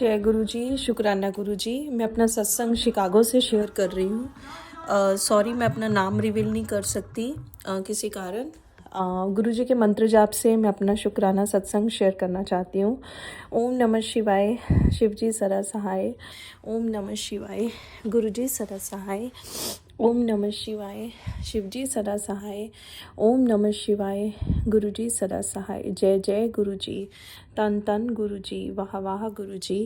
जय गुरु जी, शुक्राना गुरु जी। मैं अपना सत्संग शिकागो से शेयर कर रही हूँ। सॉरी, मैं अपना नाम रिवील नहीं कर सकती किसी कारण। गुरु जी के मंत्र जाप से मैं अपना शुक्राना सत्संग शेयर करना चाहती हूँ। ओम नमः शिवाय, शिव जी सदा सहाय। ओम नमः शिवाय, गुरु जी सदा सहाय। ओम नमः शिवाय, शिव जी सदा सहाय। ओम नमः शिवाय, गुरु जी सदा सहाय। जय जय गुरु जी, तन तन गुरु जी, वाह वाह गुरु जी।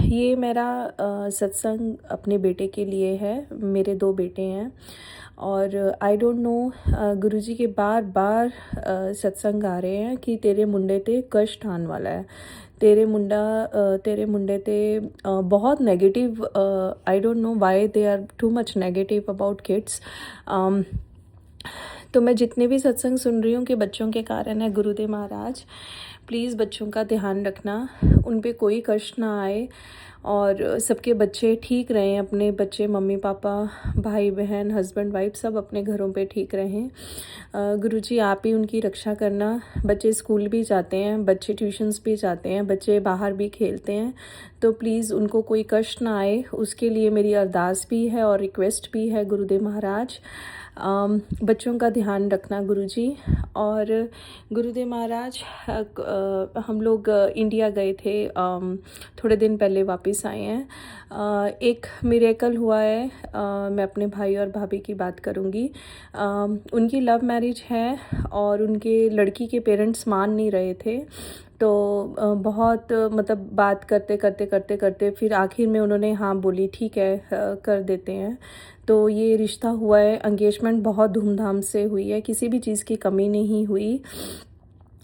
ये मेरा सत्संग अपने बेटे के लिए है। मेरे 2 बेटे हैं और आई डोंट नो, गुरु जी के बार बार सत्संग आ रहे हैं कि तेरे मुंडे ते कष्ट आने वाला है, तेरे मुंडे ते बहुत negative. I don't know why they are too much negative about kids. तो मैं जितने भी सत्संग सुन रही हूँ कि बच्चों के कारण है, गुरुदेव महाराज प्लीज़ बच्चों का ध्यान रखना, उन पे कोई कष्ट ना आए और सबके बच्चे ठीक रहें, अपने बच्चे मम्मी पापा भाई बहन हस्बैंड वाइफ सब अपने घरों पे ठीक रहें। गुरुजी आप ही उनकी रक्षा करना। बच्चे स्कूल भी जाते हैं, बच्चे ट्यूशन्स भी जाते हैं, बच्चे बाहर भी खेलते हैं, तो प्लीज़ उनको कोई कष्ट ना आए, उसके लिए मेरी अरदास भी है और रिक्वेस्ट भी है गुरुदेव महाराज। बच्चों का ध्यान रखना गुरुजी। और गुरुदेव महाराज हम लोग इंडिया गए थे, थोड़े दिन पहले वापस आए हैं। एक मिरेकल हुआ है। मैं अपने भाई और भाभी की बात करूँगी। उनकी लव मैरिज है और उनके लड़की के पेरेंट्स मान नहीं रहे थे, तो बहुत मतलब बात करते करते करते करते फिर आखिर में उन्होंने हाँ बोली, ठीक है कर देते हैं। तो ये रिश्ता हुआ है। एंगेजमेंट बहुत धूमधाम से हुई है, किसी भी चीज़ की कमी नहीं हुई।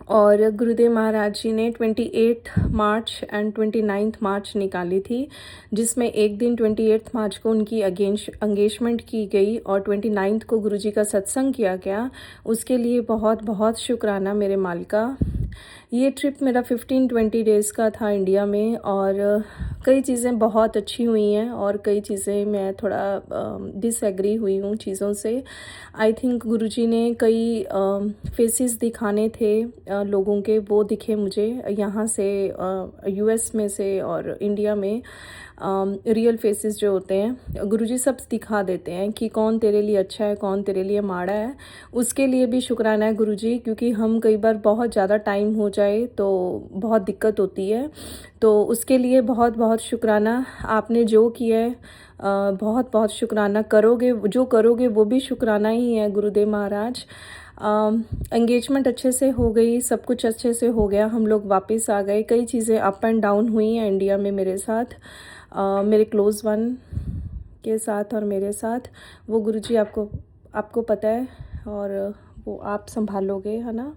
और गुरुदेव महाराज जी ने 28 मार्च एंड 29 मार्च निकाली थी, जिसमें एक दिन 28 मार्च को उनकी एंगेजमेंट की गई और 29 को गुरुजी का सत्संग किया गया। उसके लिए बहुत बहुत शुक्राना मेरे मालिका। ये ट्रिप मेरा 15-20 डेज़ का था इंडिया में और कई चीज़ें बहुत अच्छी हुई हैं और कई चीज़ें मैं थोड़ा डिसएग्री हुई हूँ चीज़ों से। आई थिंक गुरुजी ने कई फेसेस दिखाने थे लोगों के, वो दिखे मुझे यहाँ से, यूएस में से और इंडिया में। रियल फेसेस जो होते हैं गुरुजी सब दिखा देते हैं कि कौन तेरे लिए अच्छा है, कौन तेरे लिए माड़ा है। उसके लिए भी शुक्राना है गुरुजी, क्योंकि हम कई बार बहुत ज़्यादा टाइम हो जाए तो बहुत दिक्कत होती है। तो उसके लिए बहुत बहुत शुक्राना। आपने जो किया है बहुत बहुत शुक्राना। जो करोगे वो भी शुक्राना ही है गुरुदेव महाराज। एंगेजमेंट अच्छे से हो गई, सब कुछ अच्छे से हो गया, हम लोग वापस आ गए। कई चीज़ें अप एंड डाउन हुई हैं इंडिया में मेरे साथ, मेरे क्लोज़ वन के साथ और मेरे साथ। वो गुरुजी आपको पता है और वो आप संभालोगे, है ना।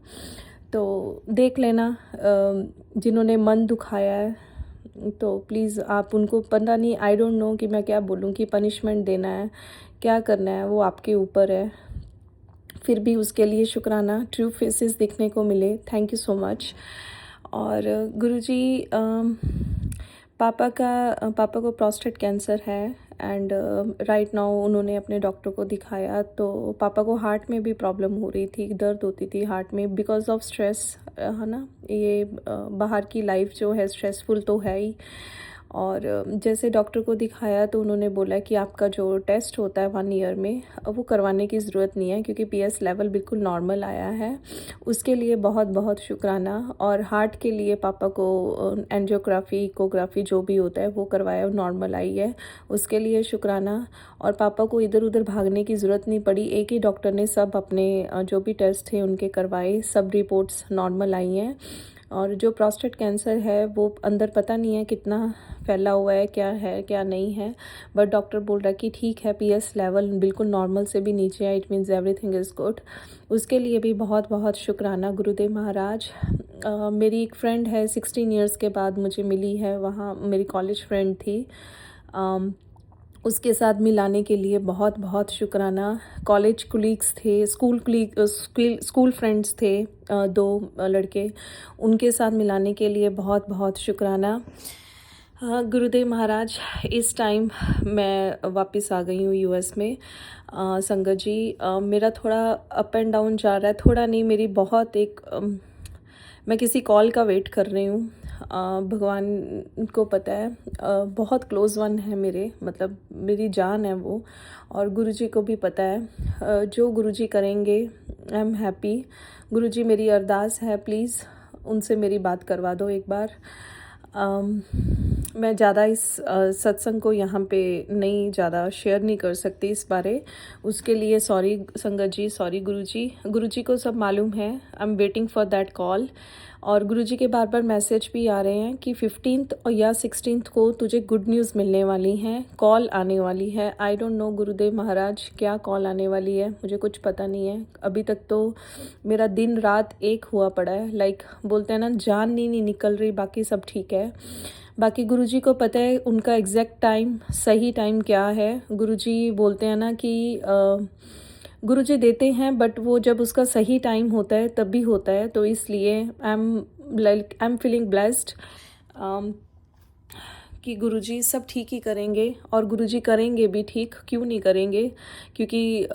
तो देख लेना जिन्होंने मन दुखाया है, तो प्लीज़ आप उनको, पता नहीं, आई डोंट नो कि मैं क्या बोलूँ, कि पनिशमेंट देना है क्या करना है वो आपके ऊपर है। फिर भी उसके लिए शुक्राना, ट्रू फेसेस दिखने को मिले, थैंक यू सो मच। और गुरुजी पापा को प्रोस्टेट कैंसर है एंड राइट नाउ उन्होंने अपने डॉक्टर को दिखाया, तो पापा को हार्ट में भी प्रॉब्लम हो रही थी, दर्द होती थी हार्ट में बिकॉज ऑफ स्ट्रेस, है ना। ये बाहर की लाइफ जो है स्ट्रेसफुल तो है ही। और जैसे डॉक्टर को दिखाया तो उन्होंने बोला कि आपका जो टेस्ट होता है 1 ईयर में वो करवाने की ज़रूरत नहीं है, क्योंकि पीएस लेवल बिल्कुल नॉर्मल आया है। उसके लिए बहुत बहुत शुक्राना। और हार्ट के लिए पापा को एंजियोग्राफी इकोग्राफी जो भी होता है वो करवाया, नॉर्मल आई है, उसके लिए शुक्राना। और पापा को इधर उधर भागने की ज़रूरत नहीं पड़ी, एक ही डॉक्टर ने सब अपने जो भी टेस्ट थे उनके करवाए, सब रिपोर्ट्स नॉर्मल आई हैं। और जो प्रोस्टेट कैंसर है वो अंदर पता नहीं है कितना फैला हुआ है क्या नहीं है, बट डॉक्टर बोल रहा है कि ठीक है, पीएस लेवल बिल्कुल नॉर्मल से भी नीचे है, it means everything is good. उसके लिए भी बहुत बहुत शुक्राना गुरुदेव महाराज। मेरी एक फ्रेंड है, 16 ईयर्स के बाद मुझे मिली है, वहाँ मेरी कॉलेज फ्रेंड थी। उसके साथ मिलाने के लिए बहुत बहुत शुक्राना। कॉलेज कुलीग्स थे, स्कूल फ्रेंड्स थे, 2 लड़के, उनके साथ मिलाने के लिए बहुत बहुत शुक्राना। गुरुदेव महाराज, इस टाइम मैं वापस आ गई हूँ यूएस में। संगत जी, मेरा थोड़ा अप एंड डाउन जा रहा है, थोड़ा नहीं, मेरी बहुत मैं किसी कॉल का वेट कर रही हूँ। भगवान को पता है, बहुत क्लोज़ वन है मेरे, मतलब मेरी जान है वो, और गुरुजी को भी पता है। जो गुरुजी करेंगे आई एम हैप्पी। गुरुजी मेरी अरदास है, प्लीज़ उनसे मेरी बात करवा दो एक बार। मैं ज़्यादा इस सत्संग को यहाँ पे नहीं ज़्यादा शेयर नहीं कर सकती इस बारे, उसके लिए सॉरी संगत जी, सॉरी गुरुजी। गुरुजी को सब मालूम है, आई am waiting for that call. और गुरुजी के बार बार मैसेज भी आ रहे हैं कि 15th और या 16th को तुझे गुड न्यूज़ मिलने वाली हैं, कॉल आने वाली है। आई डोंट नो गुरुदेव महाराज क्या कॉल आने वाली है, मुझे कुछ पता नहीं है। अभी तक तो मेरा दिन रात एक हुआ पड़ा है, लाइक बोलते हैं ना, जान नहीं निकल रही, बाकी सब ठीक है। बाकी गुरुजी को पता है उनका एग्जैक्ट टाइम, सही टाइम क्या है। गुरुजी बोलते हैं ना कि गुरुजी देते हैं, बट वो जब उसका सही टाइम होता है तब भी होता है। तो इसलिए आई एम फीलिंग ब्लेस्ड कि गुरुजी सब ठीक ही करेंगे, और गुरुजी करेंगे भी ठीक, क्यों नहीं करेंगे, क्योंकि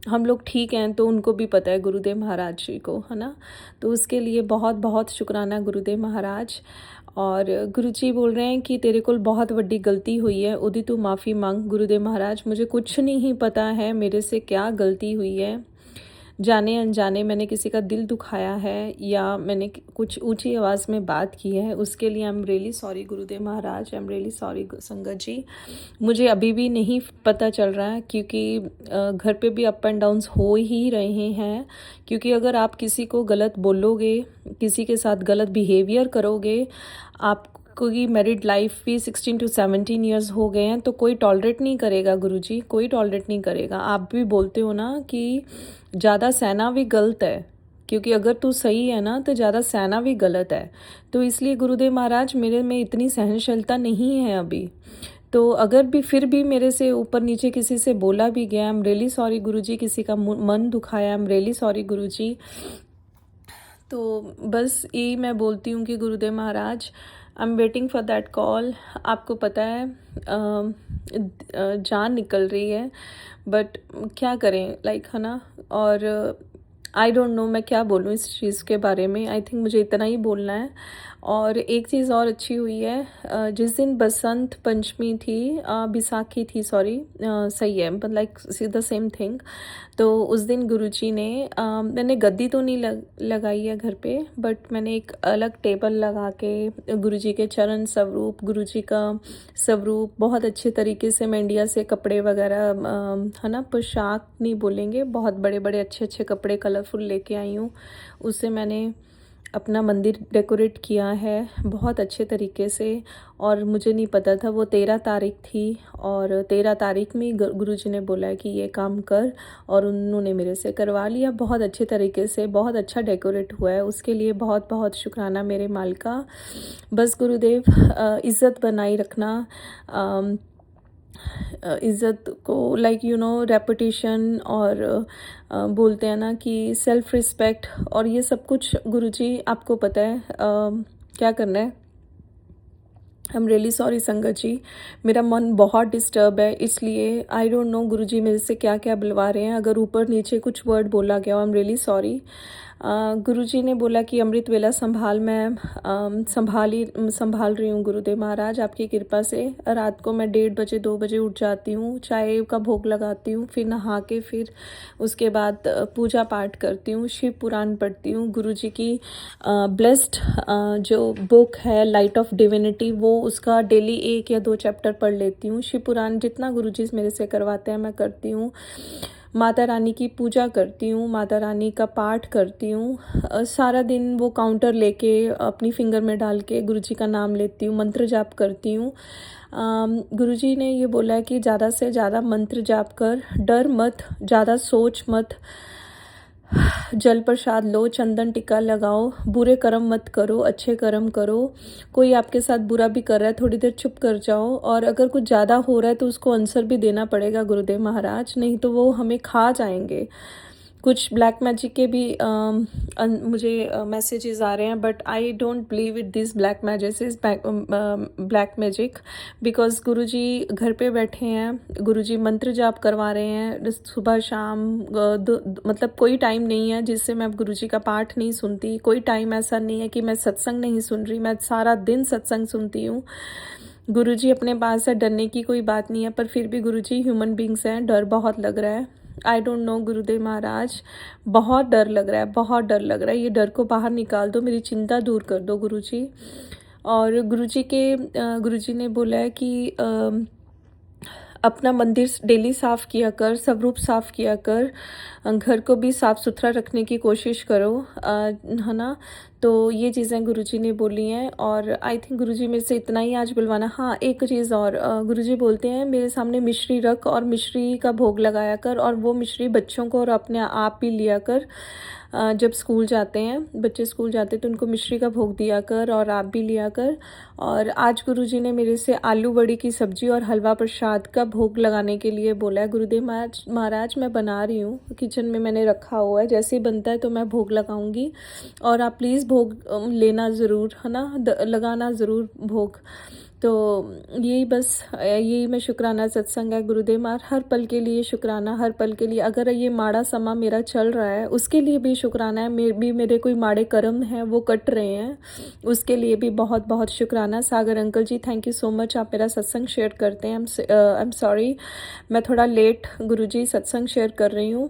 हम लोग ठीक हैं तो उनको भी पता है गुरुदेव महाराज जी को, है ना। तो उसके लिए बहुत बहुत शुक्राना गुरुदेव महाराज। और गुरुजी बोल रहे हैं कि तेरे को बहुत बड़ी गलती हुई है, उदी तू माफ़ी मांग। गुरुदेव महाराज मुझे कुछ नहीं पता है मेरे से क्या गलती हुई है, जाने अनजाने मैंने किसी का दिल दुखाया है या मैंने कुछ ऊंची आवाज़ में बात की है, उसके लिए आई एम रियली सॉरी गुरुदेव महाराज, आई एम रियली सॉरी संगत जी। मुझे अभी भी नहीं पता चल रहा है, क्योंकि घर पे भी अप एंड डाउन्स हो ही रहे हैं। क्योंकि अगर आप किसी को गलत बोलोगे, किसी के साथ गलत बिहेवियर करोगे, आप क्योंकि मैरिड लाइफ भी 16 to 17 ईयर्स हो गए हैं, तो कोई टॉलरेट नहीं करेगा गुरुजी, कोई टॉलरेट नहीं करेगा। आप भी बोलते हो ना कि ज़्यादा सहना भी गलत है, क्योंकि अगर तू सही है ना तो ज़्यादा सहना भी गलत है। तो इसलिए गुरुदेव महाराज मेरे में इतनी सहनशीलता नहीं है अभी। तो अगर भी फिर भी मेरे से ऊपर नीचे किसी से बोला भी गया, I am really sorry Guruji, किसी का मन दुखाया, I am really sorry Guruji. तो बस यही मैं बोलती हूँ कि गुरुदेव महाराज I am waiting for that call. आपको पता है जान निकल रही है, बट क्या करें, लाइक, है ना। और आई डोंट नो मैं क्या बोलूँ इस चीज़ के बारे में, आई थिंक मुझे इतना ही बोलना है। और एक चीज़ और अच्छी हुई है, जिस दिन बसंत पंचमी थी, बैसाखी थी, सॉरी, सही है, but like the same thing. तो उस दिन गुरुजी ने मैंने गद्दी तो नहीं लगाई है घर पे, बट मैंने एक अलग टेबल लगा के गुरुजी के चरण स्वरूप, गुरुजी का स्वरूप बहुत अच्छे तरीके से मैं इंडिया से कपड़े वगैरह, है ना, पोशाक नहीं बोलेंगे, बहुत बड़े बड़े अच्छे अच्छे कपड़े कलरफुल लेके आई हूँ। उससे मैंने अपना मंदिर डेकोरेट किया है बहुत अच्छे तरीके से। और मुझे नहीं पता था वो 13 तारीख थी, और 13 तारीख में गुरुजी ने बोला कि ये काम कर, और उन्होंने मेरे से करवा लिया बहुत अच्छे तरीके से, बहुत अच्छा डेकोरेट हुआ है। उसके लिए बहुत बहुत शुक्राना मेरे मालिका। बस गुरुदेव इज़्ज़त बनाई रखना, इज़्ज़त को, लाइक यू नो, रेपुटेशन, और बोलते हैं ना कि सेल्फ रिस्पेक्ट, और ये सब कुछ गुरुजी आपको पता है क्या करना है। आई एम रियली सॉरी संगत जी, मेरा मन बहुत डिस्टर्ब है, इसलिए आई डोंट नो गुरुजी मेरे से क्या क्या बुलवा रहे हैं। अगर ऊपर नीचे कुछ वर्ड बोला गया, आई एम रियली सॉरी। गुरुजी ने बोला कि अमृत वेला संभाल, मैं संभाल रही हूँ गुरुदेव महाराज, आपकी कृपा से। रात को मैं 1:30 बजे 2 बजे उठ जाती हूँ, चाय का भोग लगाती हूँ, फिर नहा के फिर उसके बाद पूजा पाठ करती हूँ, शिव पुराण पढ़ती हूँ। गुरुजी की ब्लेस्ड जो बुक है लाइट ऑफ डिविनिटी, वो उसका डेली 1 या 2 चैप्टर पढ़ लेती हूँ। शिव पुराण जितना गुरुजी मेरे से करवाते हैं मैं करती हूँ। माता रानी की पूजा करती हूँ, माता रानी का पाठ करती हूँ। सारा दिन वो काउंटर लेके अपनी फिंगर में डाल के गुरुजी का नाम लेती हूँ, मंत्र जाप करती हूँ। गुरुजी ने ये बोला है कि ज़्यादा से ज़्यादा मंत्र जाप कर, डर मत, ज़्यादा सोच मत, जल प्रसाद लो, चंदन टिक्का लगाओ, बुरे कर्म मत करो, अच्छे कर्म करो। कोई आपके साथ बुरा भी कर रहा है, थोड़ी देर चुप कर जाओ, और अगर कुछ ज़्यादा हो रहा है तो उसको आंसर भी देना पड़ेगा गुरुदेव महाराज, नहीं तो वो हमें खा जाएंगे। कुछ ब्लैक मैजिक के भी मुझे मैसेजेस आ रहे हैं, but I don't believe it this black magic is black magic, because Guruji घर पे बैठे हैं, गुरुजी मंत्र जाप करवा रहे हैं सुबह शाम। मतलब कोई टाइम नहीं है जिससे मैं अब गुरुजी का पाठ नहीं सुनती, कोई टाइम ऐसा नहीं है कि मैं सत्संग नहीं सुन रही, मैं सारा दिन सत्संग सुनती हूँ। गुरुजी अपने पास है, डरने की कोई बात नहीं है, पर फिर भी गुरुजी ह्यूमन बींग्स हैं, डर बहुत लग रहा है। आई डोंट नो गुरुदेव महाराज, बहुत डर लग रहा है, बहुत डर लग रहा है। ये डर को बाहर निकाल दो, मेरी चिंता दूर कर दो गुरुजी। और गुरुजी ने बोला है कि अपना मंदिर डेली साफ़ किया कर, स्वरूप साफ़ किया कर, घर को भी साफ़ सुथरा रखने की कोशिश करो, है ना। तो ये चीज़ें गुरुजी ने बोली हैं, और आई थिंक गुरुजी मेरे से इतना ही आज बुलवाना। हाँ, एक चीज़ और, गुरुजी बोलते हैं मेरे सामने मिश्री रख और मिश्री का भोग लगाया कर, और वो मिश्री बच्चों को और अपने आप भी लिया कर। जब स्कूल जाते हैं बच्चे, स्कूल जाते हैं तो उनको मिश्री का भोग दिया कर और आप भी लिया कर। और आज गुरुजी ने मेरे से आलू बड़ी की सब्जी और हलवा प्रसाद का भोग लगाने के लिए बोला है। गुरुदेव महाराज मैं बना रही हूँ, किचन में मैंने रखा हुआ है, जैसे ही बनता है तो मैं भोग लगाऊंगी, और आप प्लीज़ भोग लेना ज़रूर, है ना, लगाना ज़रूर भोग। तो यही बस, यही मैं शुक्राना सत्संग है गुरुदेव महाराज, हर पल के लिए शुक्राना, हर पल के लिए। अगर ये माड़ा समा मेरा चल रहा है उसके लिए भी शुक्राना है, मेरे कोई माड़े कर्म हैं वो कट रहे हैं, उसके लिए भी बहुत बहुत शुक्राना। Sagar uncle ji, thank you so much, आप मेरा सत्संग शेयर करते हैं। आई एम सॉरी, मैं थोड़ा लेट गुरुजी सत्संग शेयर कर रही हूँ।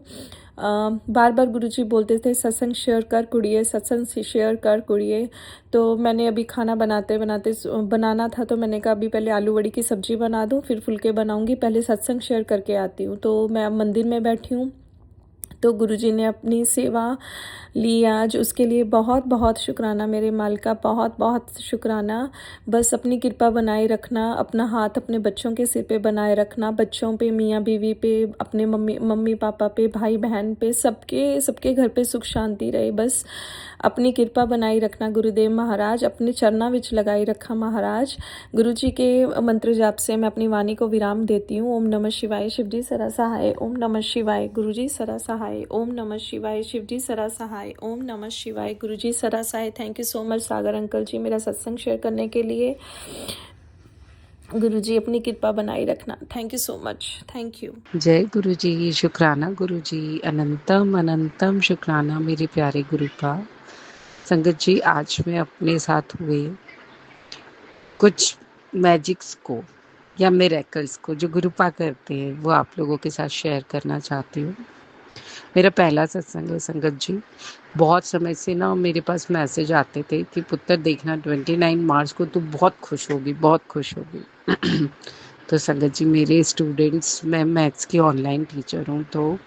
बार बार गुरुजी बोलते थे सत्संग शेयर कर कुड़िए, सत्संग शेयर कर कुड़िए। तो मैंने अभी खाना बनाते बनाते बनाना था, तो मैंने कहा अभी पहले आलू बड़ी की सब्ज़ी बना दूँ, फिर फुलके बनाऊँगी, पहले सत्संग शेयर करके आती हूँ। तो मैं अब मंदिर में बैठी हूँ, तो गुरुजी ने अपनी सेवा ली आज, उसके लिए बहुत बहुत शुक्राना मेरे माल का, बहुत बहुत शुक्राना। बस अपनी कृपा बनाए रखना, अपना हाथ अपने बच्चों के सिर पे बनाए रखना, बच्चों पे, मियाँ बीवी पे, अपने मम्मी पापा पे, भाई बहन पे, सबके घर पे सुख शांति रहे। बस अपनी कृपा बनाई रखना गुरुदेव महाराज, अपने चरना विच लगाई रखा महाराज। गुरुजी के मंत्र जाप से मैं अपनी वाणी को विराम देती हूँ। ओम नमः शिवाय, शिवजी सरा सहाय। ओम नमः शिवाय, गुरुजी सरा सहाय। ओम नमः शिवाय, शिवजी सरा सहाय। ओम नमः शिवाय, गुरुजी सरा सहाय। Thank you so much Sagar uncle ji मेरा सत्संग शेयर करने के लिए। गुरुजी अपनी कृपा बनाई रखना। Thank you so much, thank you. जय गुरु जी, शुक्राना गुरु जी, अनंतम अनंतम शुक्राना मेरे प्यारे गुरु का। संगत जी, आज मैं अपने साथ हुए कुछ मैजिक्स को या मिरेकल्स को जो गुरुपा करते हैं वो आप लोगों के साथ शेयर करना चाहती हूँ। मेरा पहला सत्संग है संगत जी। बहुत समय से ना मेरे पास मैसेज आते थे कि पुत्र देखना 29 मार्च को तू बहुत खुश होगी, बहुत खुश होगी। तो संगत जी, मेरे स्टूडेंट्स, मैं मैथ्स की ऑनलाइन टीचर हूँ, तो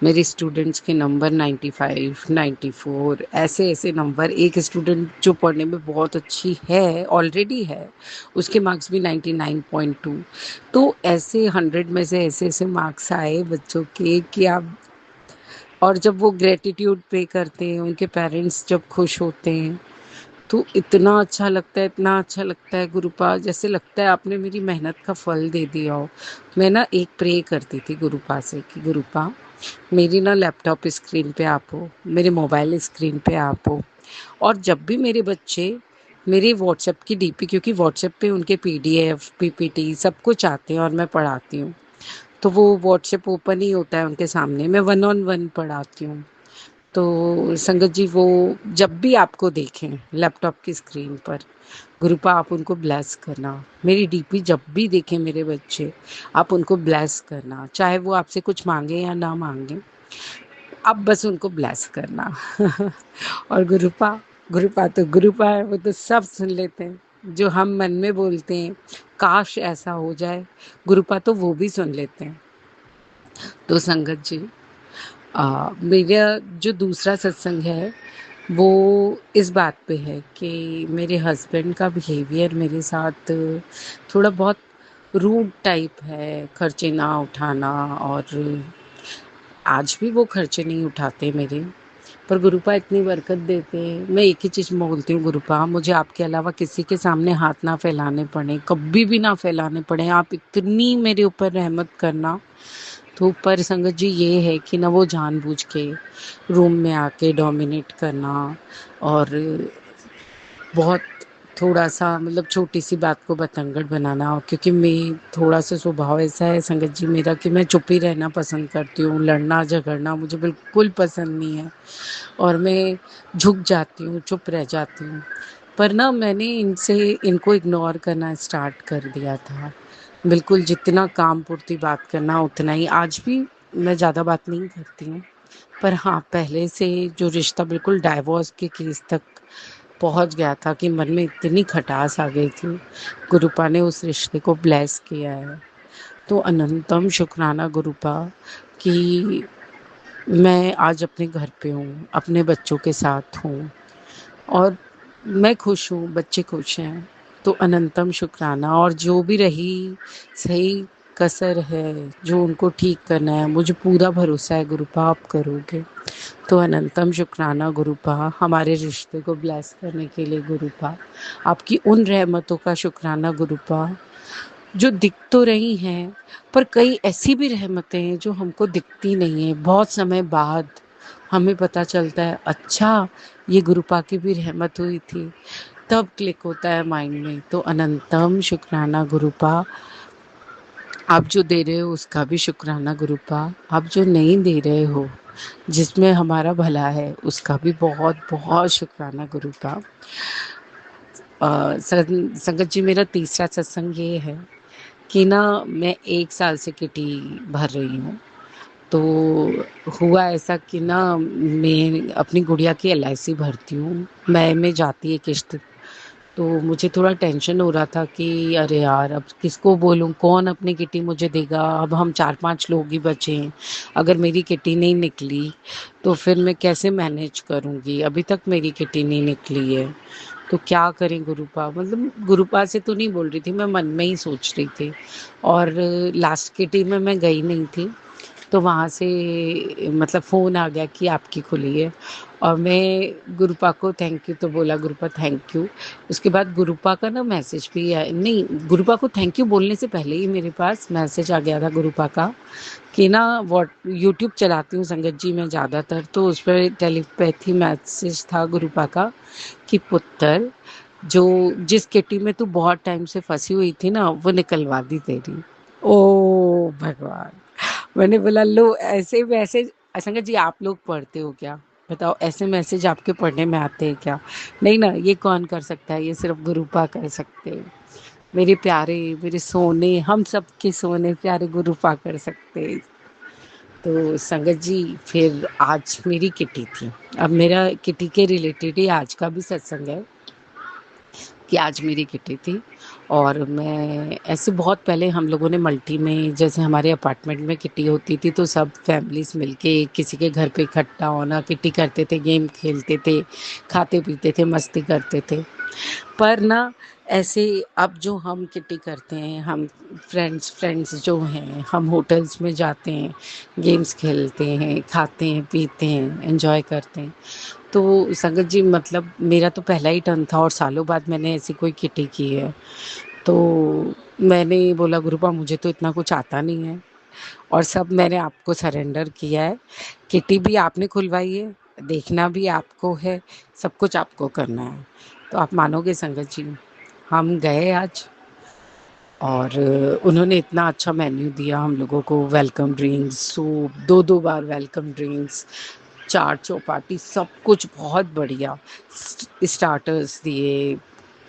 मेरे स्टूडेंट्स के नंबर 95, 94 ऐसे ऐसे नंबर। एक स्टूडेंट जो पढ़ने में बहुत अच्छी है, ऑलरेडी है, उसके मार्क्स भी 99.2। तो ऐसे 100 में से ऐसे ऐसे मार्क्स आए बच्चों के कि आप, और जब वो ग्रेटिट्यूड पे करते हैं, उनके पेरेंट्स जब खुश होते हैं, तो इतना अच्छा लगता है, इतना अच्छा लगता है गुरुपा, जैसे लगता है आपने मेरी मेहनत का फल दे दिया हो। मैं ना एक प्रे करती थी गुरुपा से कि गुरुपा मेरी ना लैपटॉप स्क्रीन पे आप हो, मेरे मोबाइल स्क्रीन पे आप हो, और जब भी मेरे बच्चे मेरे व्हाट्सएप की डीपी, क्योंकि व्हाट्सएप पे उनके पीडीएफ पीपीटी सब कुछ आते हैं और मैं पढ़ाती हूँ, तो वो व्हाट्सएप ओपन ही होता है उनके सामने, मैं 1-on-1 पढ़ाती हूँ। तो संगत जी, वो जब भी आपको देखें लैपटॉप की स्क्रीन पर, गुरुपा आप उनको ब्लेस करना। मेरी डीपी जब भी देखें मेरे बच्चे, आप उनको ब्लेस करना, चाहे वो आपसे कुछ मांगे या ना मांगे, आप बस उनको ब्लेस करना। और गुरुपा, गुरुपा तो गुरुपा है, वो तो सब सुन लेते हैं। जो हम मन में बोलते हैं काश ऐसा हो जाए, गुरुपा तो वो भी सुन लेते हैं। तो संगत जी, मेरा जो दूसरा सत्संग है वो इस बात पे है कि मेरे हस्बैंड का बिहेवियर मेरे साथ थोड़ा बहुत रूड टाइप है, खर्चे ना उठाना, और आज भी वो खर्चे नहीं उठाते मेरे, पर गुरुपा इतनी बरकत देते हैं। मैं एक ही चीज़ बोलती हूँ गुरुपा, मुझे आपके अलावा किसी के सामने हाथ ना फैलाने पड़े, कभी भी ना फैलाने पड़े, आप इतनी मेरे ऊपर रहमत करना तो पर संगत जी ये है कि ना वो जानबूझ के रूम में आके डोमिनेट करना और बहुत थोड़ा-सा मतलब छोटी-सी बात को बतंगड़ बनाना, क्योंकि मैं थोड़ा-सा स्वभाव ऐसा है संगत जी मेरा कि मैं चुप ही रहना पसंद करती हूँ, लड़ना-झगड़ना मुझे बिल्कुल पसंद नहीं है और मैं झुक जाती हूँ, चुप रह जाती हूँ। पर ना मैंने इनको इग्नोर करना स्टार्ट कर दिया था। बिल्कुल जितना काम पूरती बात करना उतना ही, आज भी मैं ज़्यादा बात नहीं करती हूँ। पर हाँ, पहले से जो रिश्ता बिल्कुल डाइवोर्स के केस तक पहुँच गया था कि मन में इतनी खटास आ गई थी, गुरुपा ने उस रिश्ते को ब्लेस किया है। तो अनंतम शुक्राना गुरुपा कि मैं आज अपने घर पे हूँ, अपने बच्चों के साथ हूँ और मैं खुश हूँ, बच्चे खुश हैं। तो अनंतम शुक्राना, और जो भी रही सही कसर है, जो उनको ठीक करना है, मुझे पूरा भरोसा है गुरुपा आप करोगे। तो अनंतम शुक्राना गुरुपा, हमारे रिश्ते को ब्लेस करने के लिए गुरुपा। आपकी उन रहमतों का शुक्राना गुरुपा जो दिख तो रही हैं, पर कई ऐसी भी रहमतें हैं जो हमको दिखती नहीं है। बहुत समय बाद हमें पता चलता है अच्छा ये गुरुपा की भी रहमत हुई थी, तब क्लिक होता है माइंड में। तो अनंतम शुक्राना गुरुपा, आप जो दे रहे हो उसका भी शुक्राना गुरुपा, आप जो नहीं दे रहे हो जिसमें हमारा भला है उसका भी बहुत बहुत शुक्राना गुरुपा। संगत जी मेरा तीसरा सत्संग ये है कि ना मैं 1 साल से किटी भर रही हूँ। तो हुआ ऐसा कि ना मैं अपनी गुड़िया की एलआईसी भरती हूँ, मई में जाती है किश्त। तो मुझे थोड़ा टेंशन हो रहा था कि अरे यार अब किसको बोलूँ, कौन अपनी किटी मुझे देगा। अब हम 4-5 लोग ही बचे हैं, अगर मेरी किटी नहीं निकली तो फिर मैं कैसे मैनेज करूँगी। अभी तक मेरी किटी नहीं निकली है, तो क्या करें गुरुपा। मतलब गुरुपा से तो नहीं बोल रही थी, मैं मन में ही सोच रही थी। और लास्ट किटी में मैं गई नहीं थी, तो वहाँ से मतलब फ़ोन आ गया कि आपकी खुली है और मैं गुरुपा को थैंक यू तो बोला, गुरुपा थैंक यू। उसके बाद गुरुपा का ना मैसेज भी आया, नहीं गुरुपा को थैंक यू बोलने से पहले ही मेरे पास मैसेज आ गया था गुरुपा का कि ना व्हाट यूट्यूब चलाती हूँ संगत जी मैं ज़्यादातर, तो उस पर टेलीपैथी मैसेज था गुरुपा का कि पुत्र जो जिस किटी में तू बहुत टाइम से फंसी हुई थी ना वो निकलवा दी तेरी। ओ भगवान, मैंने बोला लो ऐसे मैसेज संगत जी आप लोग पढ़ते हो क्या, बताओ ऐसे मैसेज आपके पढ़ने में आते हैं क्या। नहीं ना, ये कौन कर सकता है, ये सिर्फ गुरुपा कर सकते हैं। मेरे प्यारे मेरे सोने, हम सब के सोने प्यारे गुरुपा कर सकते हैं। तो संगत जी फिर आज मेरी किटी थी, अब मेरा किटी के रिलेटेड ही आज का भी सत्संग है कि आज मेरी किटी थी। और मैं ऐसे बहुत पहले हम लोगों ने मल्टी में, जैसे हमारे अपार्टमेंट में किटी होती थी तो सब फैमिलीज मिलके किसी के घर पे इकट्ठा होना, किटी करते थे, गेम खेलते थे, खाते पीते थे, मस्ती करते थे। पर ना ऐसे अब जो हम किटी करते हैं, हम फ्रेंड्स फ्रेंड्स जो हैं, हम होटल्स में जाते हैं, गेम्स खेलते हैं, खाते हैं, पीते हैं, एंजॉय करते हैं। तो संगत जी मतलब मेरा तो पहला ही टर्न था और सालों बाद मैंने ऐसी कोई किटी की है। तो मैंने बोला गुरुपा मुझे तो इतना कुछ आता नहीं है और सब मैंने आपको सरेंडर किया है। किटी भी आपने खुलवाई है, देखना भी आपको है, सब कुछ आपको करना है। तो आप मानोगे संगत जी, हम गए आज और उन्होंने इतना अच्छा मेन्यू दिया हम लोगों को, वेलकम ड्रिंक्स, सूप, 2-2 बार वेलकम ड्रिंक्स, चाट चौपाटी, सब कुछ बहुत बढ़िया। स्टार्टर्स दिए,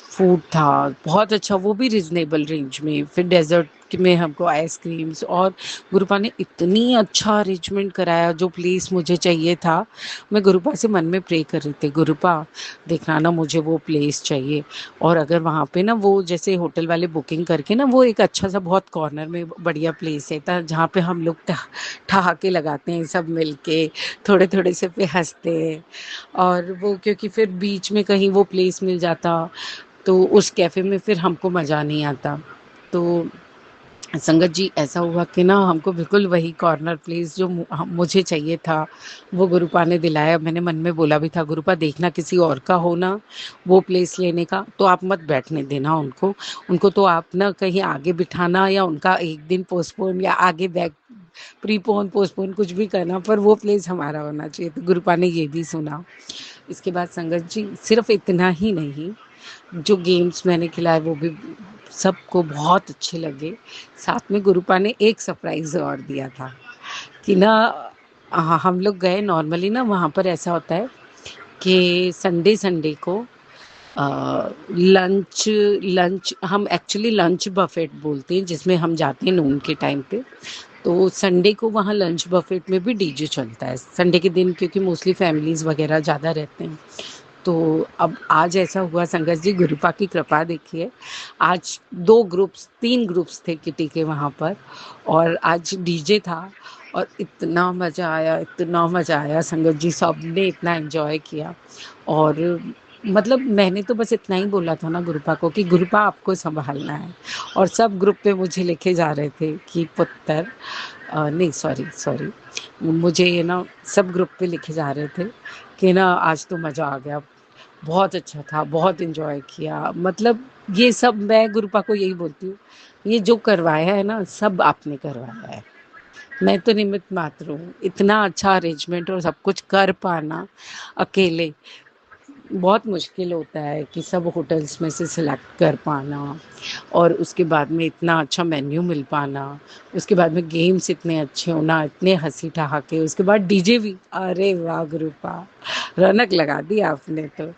फूड था बहुत अच्छा, वो भी रिजनेबल रेंज में। फिर डेजर्ट में हमको आइसक्रीम्स, और गुरुपा ने इतनी अच्छा अरेंजमेंट कराया, जो प्लेस मुझे चाहिए था। मैं गुरुपा से मन में प्रे कर रही थी, गुरुपा देखना ना मुझे वो प्लेस चाहिए। और अगर वहाँ पे ना वो जैसे होटल वाले बुकिंग करके ना, वो एक अच्छा सा बहुत कॉर्नर में बढ़िया प्लेस है था जहाँ पे हम लोग ठहाके लगाते हैं सब मिलके, थोड़े थोड़े से पे हंसते हैं। और वो क्योंकि फिर बीच में कहीं वो प्लेस मिल जाता तो उस कैफ़े में फिर हमको मज़ा नहीं आता। तो संगत जी ऐसा हुआ कि ना हमको बिल्कुल वही कॉर्नर प्लेस जो मुझे चाहिए था वो गुरुपा ने दिलाया। मैंने मन में बोला भी था गुरुपा देखना किसी और का हो ना वो प्लेस लेने का तो आप मत बैठने देना उनको, उनको तो आप ना कहीं आगे बिठाना या उनका एक दिन पोस्टपोन या आगे बैक प्रीपोन पोस्टपोन कुछ भी करना, पर वो प्लेस हमारा होना चाहिए। तो गुरुपा ने ये भी सुना। इसके बाद संगत जी सिर्फ इतना ही नहीं, जो गेम्स मैंने खिलाए वो भी सबको बहुत अच्छे लगे। साथ में गुरुपा ने एक सरप्राइज और दिया था कि ना, हम लोग गए नॉर्मली ना, वहाँ पर ऐसा होता है कि संडे संडे को लंच लंच हम एक्चुअली लंच बफेट बोलते हैं, जिसमें हम जाते हैं नून के टाइम पे। तो संडे को वहाँ लंच बफेट में भी डीजे चलता है संडे के दिन, क्योंकि मोस्टली फैमिलीज वगैरह ज़्यादा रहते हैं। तो अब आज ऐसा हुआ संगत जी, गुरुपा की कृपा देखिए, आज 3 ग्रुप्स थे किटी के वहाँ पर, और आज डीजे था और इतना मज़ा आया, इतना मज़ा आया संगत जी, सब ने इतना एंजॉय किया। और मतलब मैंने तो बस इतना ही बोला था ना गुरुपा को कि गुरुपा आपको संभालना है, और सब ग्रुप पे मुझे लेके जा रहे थे कि पुत्र नहीं, सॉरी सॉरी, मुझे ये ना सब ग्रुप पे लिखे जा रहे थे कि ना आज तो मज़ा आ गया, बहुत अच्छा था, बहुत एंजॉय किया। मतलब ये सब मैं गुरुपा को यही बोलती हूँ, ये जो करवाया है ना सब आपने करवाया है, मैं तो निमित्त मात्र हूँ। इतना अच्छा अरेंजमेंट और सब कुछ कर पाना अकेले बहुत मुश्किल होता है कि सब होटल्स में से सिलेक्ट कर पाना, और उसके बाद में इतना अच्छा मेन्यू मिल पाना, उसके बाद में गेम्स इतने अच्छे होना, इतने हंसी ठहाके, उसके बाद डीजे भी, अरे वाह गुरुपा, रौनक लगा दी आपने तो।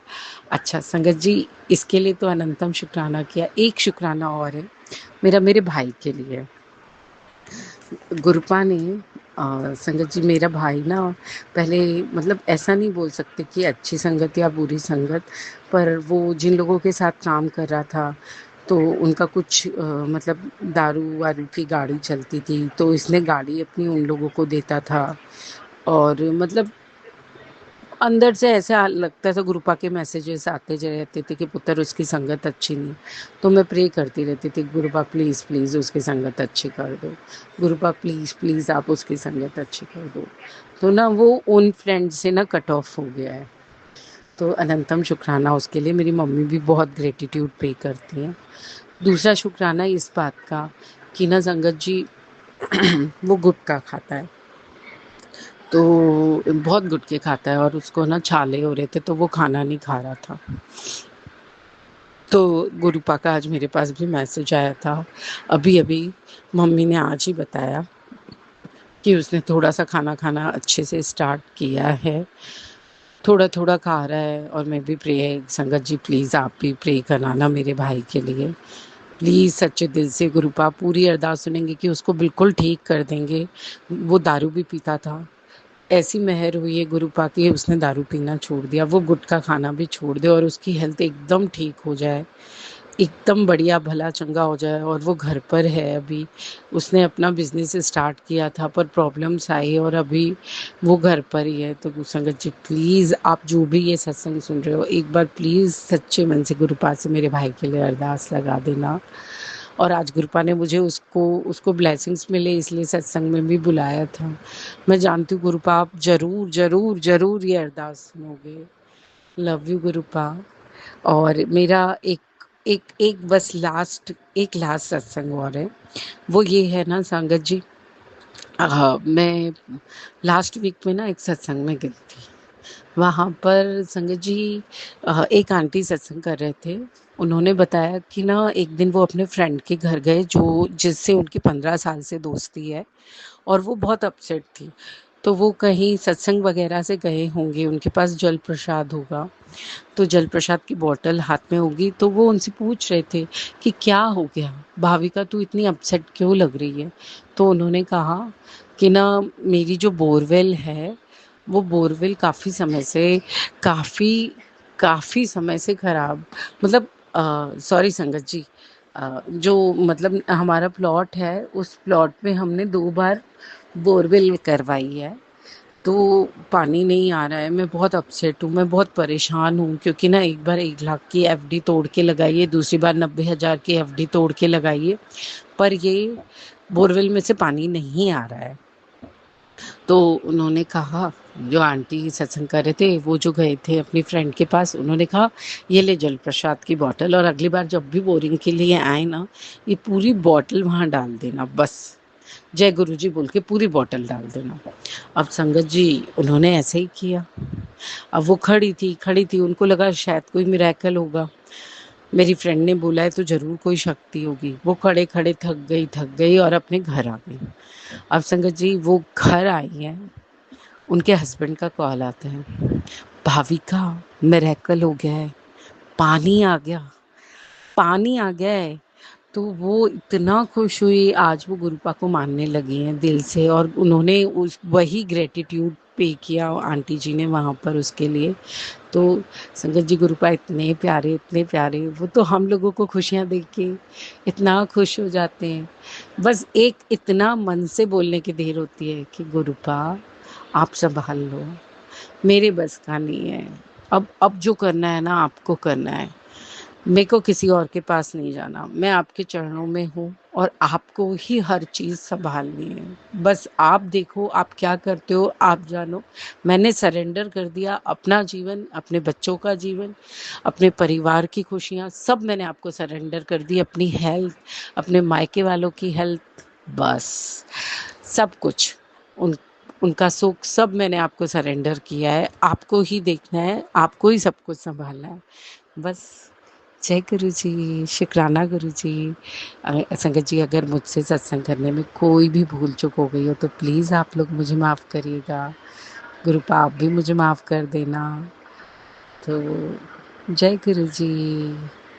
अच्छा संगत जी, इसके लिए तो अनंतम शुक्राना किया। एक शुक्राना और है मेरा, मेरे भाई के लिए। गुरुपा ने संगत जी, मेरा भाई ना पहले, मतलब ऐसा नहीं बोल सकते कि अच्छी संगत या बुरी संगत, पर वो जिन लोगों के साथ काम कर रहा था तो उनका कुछ मतलब दारू वारू की गाड़ी चलती थी, तो इसने गाड़ी अपनी उन लोगों को देता था। और मतलब अंदर से ऐसा लगता था, गुरुपा के मैसेजेस आते जो रहते थे कि पुत्र उसकी संगत अच्छी नहीं। तो मैं प्रे करती रहती थी, गुरुपा प्लीज़ प्लीज़ उसकी संगत अच्छी कर दो, गुरुपा प्लीज़ प्लीज़ आप उसकी संगत अच्छी कर दो। तो ना वो उन फ्रेंड से ना कट ऑफ हो गया है। तो अनंतम शुक्राना उसके लिए, मेरी मम्मी भी बहुत ग्रेटिट्यूड पे करती हैं। दूसरा शुक्राना इस बात का कि ना संगत जी वो गुटखा खाता है, तो बहुत गुटखे खाता है, और उसको ना छाले हो रहे थे तो वो खाना नहीं खा रहा था। तो गुरुपा का आज मेरे पास भी मैसेज आया था, अभी अभी मम्मी ने आज ही बताया कि उसने थोड़ा सा खाना खाना अच्छे से स्टार्ट किया है, थोड़ा थोड़ा खा रहा है। और मैं भी प्रे, संगत जी प्लीज़ आप भी प्रे कराना मेरे भाई के लिए, प्लीज़ सच्चे दिल से। गुरुपा पूरी अरदास सुनेंगे कि उसको बिल्कुल ठीक कर देंगे। वो दारू भी पीता था, ऐसी मेहर हुई है गुरुपा की, उसने दारू पीना छोड़ दिया, वो गुटखा खाना भी छोड़ दे, और उसकी हेल्थ एकदम ठीक हो जाए, एकदम बढ़िया भला चंगा हो जाए। और वो घर पर है अभी, उसने अपना बिजनेस स्टार्ट किया था पर प्रॉब्लम्स आई, और अभी वो घर पर ही है। तो संगत जी प्लीज़ आप जो भी ये सत्संग सुन रहे हो, एक बार प्लीज़ सच्चे मन से गुरुपा से मेरे भाई के लिए अरदास लगा देना। और आज गुरुपा ने मुझे उसको उसको ब्लेसिंग्स मिले इसलिए सत्संग में भी बुलाया था। मैं जानती हूँ गुरुपा आप ज़रूर ज़रूर ज़रूर ये अरदास सुनोगे। Love you गुरुपा। और मेरा एक एक एक बस लास्ट सत्संग और है, वो ये है ना संगत जी, मैं लास्ट वीक में ना एक सत्संग में गई थी। वहाँ पर संगत जी एक आंटी सत्संग कर रहे थे। उन्होंने बताया कि ना एक दिन वो अपने फ्रेंड के घर गए जो जिससे उनकी 15 साल से दोस्ती है, और वो बहुत अपसेट थी। तो वो कहीं सत्संग वगैरह से गए होंगे, उनके पास जल प्रसाद होगा, तो जल प्रसाद की बॉटल हाथ में होगी, तो वो उनसे पूछ रहे थे कि क्या हो गया भाविका, तू इतनी अपसेट क्यों लग रही है। तो उन्होंने कहा कि ना मेरी जो बोरवेल है वो बोरवेल काफ़ी काफ़ी समय से ख़राब, मतलब सॉरी संगत जी, जो मतलब हमारा प्लॉट है उस प्लॉट में हमने 2 बार बोरवेल करवाई है, तो पानी नहीं आ रहा है। मैं बहुत अपसेट हूँ, मैं बहुत परेशान हूँ, क्योंकि ना एक बार 1 लाख की एफडी तोड़ के लगाई है, दूसरी बार 90,000 की एफडी तोड़ के लगाई है, पर ये बोरवेल में से पानी नहीं आ रहा है। तो उन्होंने कहा, जो आंटी सत्संग कर रहे थे वो जो गए थे अपनी फ्रेंड के पास, उन्होंने कहा ये ले जल प्रसाद की बॉटल, और अगली बार जब भी बोरिंग के लिए आए ना, ये पूरी बॉटल वहाँ डाल देना बस। जय गुरु जी बोल के पूरी बॉटल डाल देना। अब संगत जी उन्होंने ऐसे ही किया। अब वो खड़ी थी, उनको लगा शायद कोई मिरेकल होगा। मेरी फ्रेंड ने बोला है तो ज़रूर कोई शक्ति होगी। वो खड़े-खड़े थक गई और अपने घर आ गई। अब संगत जी वो घर आई हैं, उनके हस्बैंड का कॉल आता है, भाविका मिरेकल हो गया है, पानी आ गया, पानी आ गया है। तो वो इतना खुश हुई, आज वो गुरुपा को मानने लगी हैं दिल से, और उन्होंने उस वही ग्रेटिट्यूड पे किया आंटी जी ने वहाँ पर उसके लिए। तो संगत जी गुरुपा इतने प्यारे, वो तो हम लोगों को खुशियाँ देख के इतना खुश हो जाते हैं। बस एक इतना मन से बोलने की देर होती है कि गुरुपा आप संभाल लो, मेरे बस का नहीं है। अब जो करना है ना आपको करना है, मेरे को किसी और के पास नहीं जाना, मैं आपके चरणों में हूँ और आपको ही हर चीज़ संभालनी है। बस आप देखो आप क्या करते हो, आप जानो। मैंने सरेंडर कर दिया अपना जीवन, अपने बच्चों का जीवन, अपने परिवार की खुशियाँ सब मैंने आपको सरेंडर कर दी, अपनी हेल्थ, अपने मायके वालों की हेल्थ, बस सब कुछ उन उनका सुख सब मैंने आपको सरेंडर किया है। आपको ही देखना है, आपको ही सब कुछ संभालना है। बस जय गुरु जी, शुक्राना गुरु जी। संगत जी अगर मुझसे सत्संग करने में कोई भी भूल चूक हो गई हो तो प्लीज़ आप लोग मुझे माफ़ करिएगा। गुरुपा आप भी मुझे माफ़ कर देना। तो जय गुरु जी।